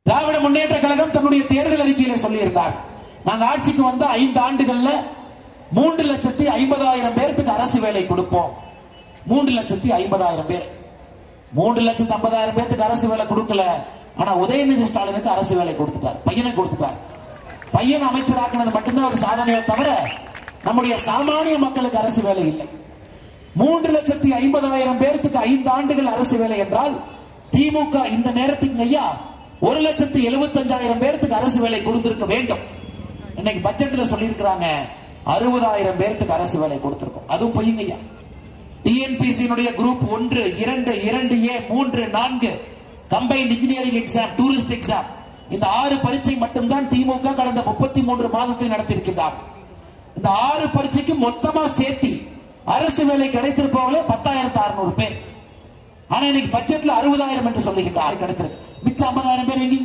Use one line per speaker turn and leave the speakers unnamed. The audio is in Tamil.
திராவிட முன்னேற்ற கழகம் தன்னுடைய தேர்தல் அறிக்கையில சொல்லியிருந்தார், நாங்க ஆட்சிக்கு வந்த 5 ஆண்டுகள்ல 3,50,000 பேருக்கு அரசு வேலை கொடுப்போம். 3,50,000 பேர், 3,50,000 பேருக்கு அரசு வேலை கொடுக்கல. ஆனா உதயநிதி ஸ்டாலினுக்கு அரசு வேலை கொடுத்துட்டார், பையனை கொடுத்துட்டார். பையன் அமைச்சராக்கினது மட்டும்தான் ஒரு சாதனையை தவிர நம்முடைய சாமானிய மக்களுக்கு அரசு வேலை இல்லை. 3,50,000 பேருக்கு 5 ஆண்டுகள் அரசு வேலை என்றால் திமுக இந்த நேரத்துக்கு ஐயா 1,75,000 பேருக்கு அரசு வேலை கொடுத்திருக்க வேண்டும். இன்னைக்கு பட்ஜெட்ல சொல்லி இருக்கிறாங்க 60,000 பேருக்கு அரசு வேலை கொடுத்திருக்கோம். அதுவும் பொய்ங்கய்யா. TNPSC group 1, 2, 2A, 3, 4 combined engineering exam, tourist exam, இந்த 6 பரீட்சை மட்டும்தான் திமுக கடந்த 33 மாதத்தில் நடத்தியிருக்கிறார். இந்த 6 பரீட்சைக்கு மொத்தமா சேர்த்தி அரசு வேலை கிடைத்திருப்பவர்களே 10,600 பேர். ஆனா இன்னைக்கு பட்ஜெட்ல 60,000 என்று சொல்லுகின்றார் கிடைத்திருக்கு. மிச்சம் 50,000 பேர் எங்க